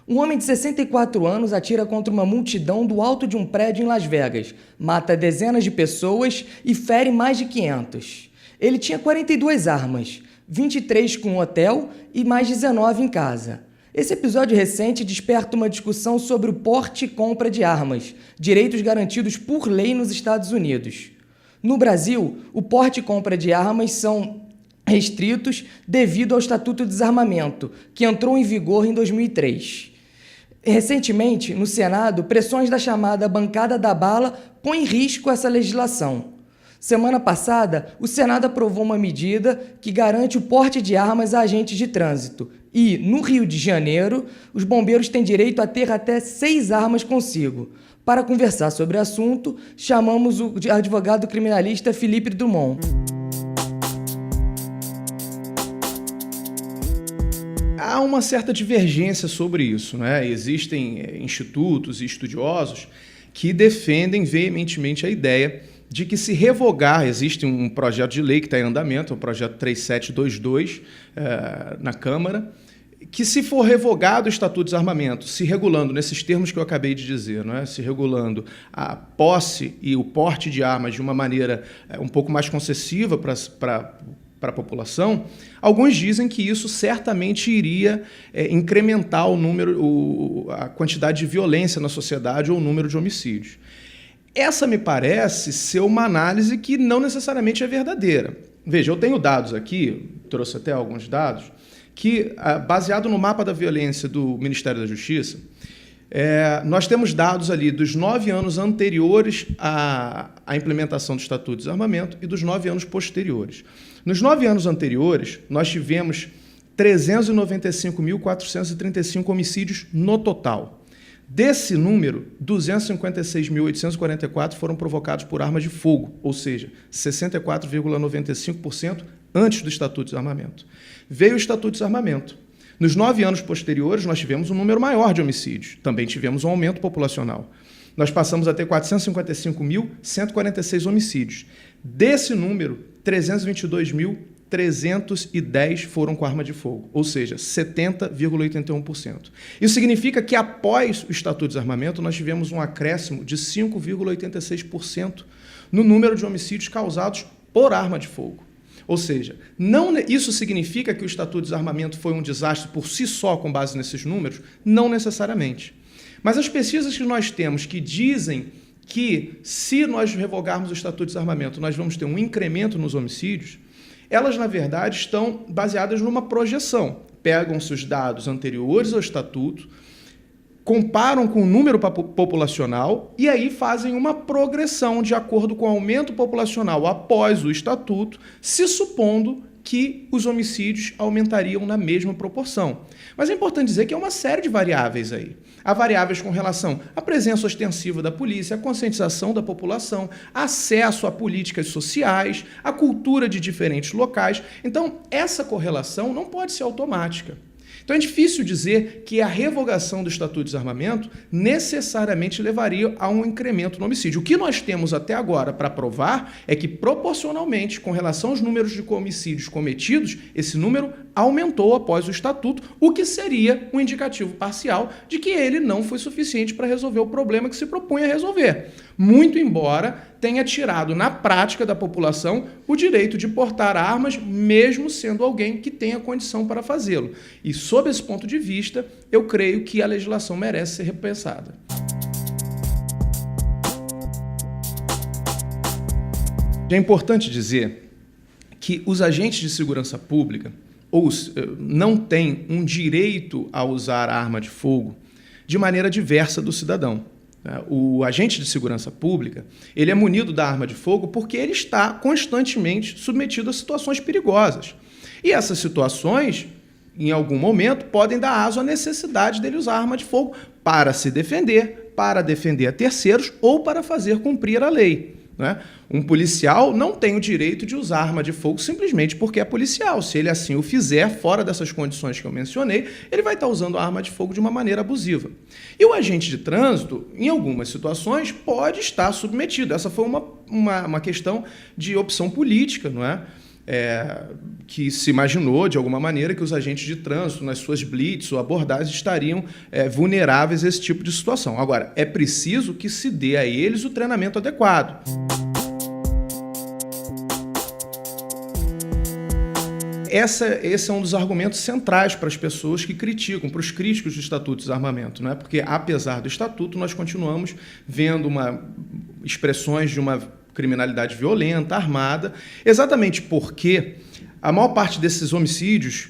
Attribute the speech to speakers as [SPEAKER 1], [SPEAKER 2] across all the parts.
[SPEAKER 1] Um homem de 64 anos atira contra uma multidão do alto de um prédio em Las Vegas, mata dezenas de pessoas e fere mais de 500. Ele tinha 42 armas, 23 com um hotel e mais 19 em casa. Esse episódio recente desperta uma discussão sobre o porte e compra de armas, direitos garantidos por lei nos Estados Unidos. No Brasil, o porte e compra de armas são restritos devido ao Estatuto de Desarmamento, que entrou em vigor em 2003. Recentemente, no Senado, pressões da chamada bancada da bala põem em risco essa legislação. Semana passada, o Senado aprovou uma medida que garante o porte de armas a agentes de trânsito e, no Rio de Janeiro, os bombeiros têm direito a ter até 6 armas consigo. Para conversar sobre o assunto, chamamos o advogado criminalista Felipe Drummond.
[SPEAKER 2] Há uma certa divergência sobre isso, né? Existem institutos e estudiosos que defendem veementemente a ideia de que se revogar, existe um projeto de lei que está em andamento, o projeto 3722 na Câmara, que se for revogado o Estatuto de Desarmamento, se regulando nesses termos que eu acabei de dizer, não é? Se regulando a posse e o porte de armas de uma maneira um pouco mais concessiva para a população, alguns dizem que isso certamente iria incrementar a quantidade de violência na sociedade ou o número de homicídios. Essa me parece ser uma análise que não necessariamente é verdadeira. Veja, eu tenho dados aqui, trouxe até alguns dados, que, baseado no mapa da violência do Ministério da Justiça, nós temos dados ali dos 9 anos anteriores à implementação do Estatuto de Desarmamento e dos 9 anos posteriores. Nos 9 anos anteriores, nós tivemos 395.435 homicídios no total. Desse número, 256.844 foram provocados por armas de fogo, ou seja, 64,95% antes do Estatuto de Desarmamento. Veio o Estatuto de Desarmamento. Nos 9 anos posteriores, nós tivemos um número maior de homicídios. Também tivemos um aumento populacional. Nós passamos a ter 455.146 homicídios. Desse número, 322.310 foram com arma de fogo, ou seja, 70,81%. Isso significa que, após o Estatuto de Desarmamento, nós tivemos um acréscimo de 5,86% no número de homicídios causados por arma de fogo. Ou seja, isso significa que o Estatuto de Desarmamento foi um desastre por si só, com base nesses números? Não necessariamente. Mas as pesquisas que nós temos que dizem que, se nós revogarmos o Estatuto de Desarmamento, nós vamos ter um incremento nos homicídios, elas, na verdade, estão baseadas numa projeção. Pegam-se os dados anteriores ao Estatuto, comparam com o número populacional e aí fazem uma progressão de acordo com o aumento populacional após o Estatuto, se supondo que os homicídios aumentariam na mesma proporção. Mas é importante dizer que há uma série de variáveis aí. Há variáveis com relação à presença ostensiva da polícia, à conscientização da população, acesso a políticas sociais, a cultura de diferentes locais. Então, essa correlação não pode ser automática. Então é difícil dizer que a revogação do Estatuto de Desarmamento necessariamente levaria a um incremento no homicídio. O que nós temos até agora para provar é que, proporcionalmente, com relação aos números de homicídios cometidos, esse número aumentou após o Estatuto, o que seria um indicativo parcial de que ele não foi suficiente para resolver o problema que se propunha a resolver. Muito embora tenha tirado, na prática da população, o direito de portar armas, mesmo sendo alguém que tenha condição para fazê-lo. E, sob esse ponto de vista, eu creio que a legislação merece ser repensada. É importante dizer que os agentes de segurança pública não têm um direito a usar arma de fogo de maneira diversa do cidadão. O agente de segurança pública, ele é munido da arma de fogo porque ele está constantemente submetido a situações perigosas. E essas situações, em algum momento, podem dar aso à necessidade dele usar arma de fogo para se defender, para defender a terceiros ou para fazer cumprir a lei. Né? Um policial não tem o direito de usar arma de fogo simplesmente porque é policial. Se ele assim o fizer, fora dessas condições que eu mencionei, ele vai estar usando a arma de fogo de uma maneira abusiva. E o agente de trânsito, em algumas situações, pode estar submetido. Essa foi uma questão de opção política, não é? que se imaginou, de alguma maneira, que os agentes de trânsito, nas suas blitz ou abordagens, estariam vulneráveis a esse tipo de situação. Agora, é preciso que se dê a eles o treinamento adequado. Esse é um dos argumentos centrais para as pessoas que criticam, para os críticos do Estatuto de Desarmamento, não é? Porque, apesar do Estatuto, nós continuamos vendo expressões de uma criminalidade violenta, armada, exatamente porque a maior parte desses homicídios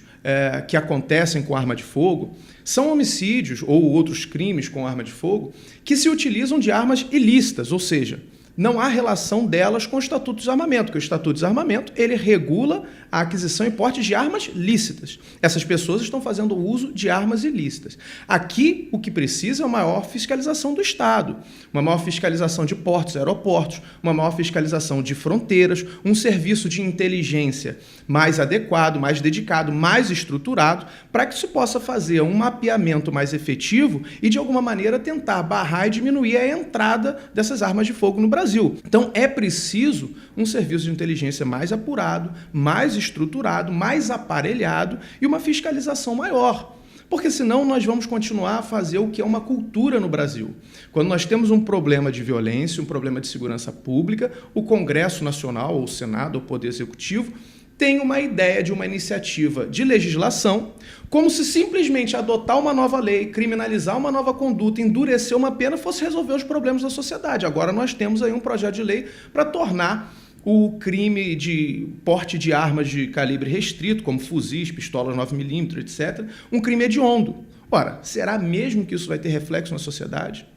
[SPEAKER 2] que acontecem com arma de fogo são homicídios ou outros crimes com arma de fogo que se utilizam de armas ilícitas, ou seja, não há relação delas com o Estatuto de Desarmamento, porque o Estatuto de Desarmamento ele regula a aquisição e porte de armas lícitas. Essas pessoas estão fazendo uso de armas ilícitas. Aqui, o que precisa é uma maior fiscalização do Estado, uma maior fiscalização de portos, aeroportos, uma maior fiscalização de fronteiras, um serviço de inteligência mais adequado, mais dedicado, mais estruturado, para que se possa fazer um mapeamento mais efetivo e, de alguma maneira, tentar barrar e diminuir a entrada dessas armas de fogo no Brasil. Então, é preciso um serviço de inteligência mais apurado, mais estruturado, mais aparelhado e uma fiscalização maior. Porque senão nós vamos continuar a fazer o que é uma cultura no Brasil. Quando nós temos um problema de violência, um problema de segurança pública, o Congresso Nacional, ou o Senado, ou o Poder Executivo, tem uma ideia de uma iniciativa de legislação, como se simplesmente adotar uma nova lei, criminalizar uma nova conduta, endurecer uma pena, fosse resolver os problemas da sociedade. Agora nós temos aí um projeto de lei para tornar o crime de porte de armas de calibre restrito, como fuzis, pistolas 9mm, etc., um crime hediondo. Ora, será mesmo que isso vai ter reflexo na sociedade?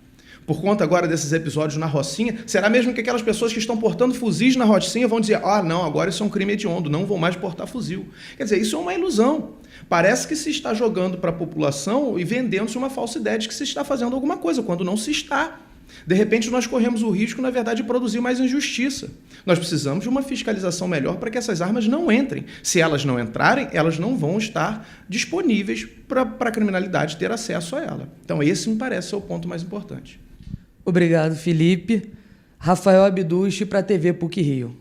[SPEAKER 2] Por conta agora desses episódios na Rocinha, será mesmo que aquelas pessoas que estão portando fuzis na Rocinha vão dizer não, agora isso é um crime hediondo, não vou mais portar fuzil? Quer dizer, isso é uma ilusão. Parece que se está jogando para a população e vendendo-se uma falsa ideia de que se está fazendo alguma coisa, quando não se está. De repente, nós corremos o risco, na verdade, de produzir mais injustiça. Nós precisamos de uma fiscalização melhor para que essas armas não entrem. Se elas não entrarem, elas não vão estar disponíveis para a criminalidade ter acesso a ela. Então, esse me parece ser o ponto mais importante.
[SPEAKER 1] Obrigado, Felipe. Rafael Abduche para a TV PUC Rio.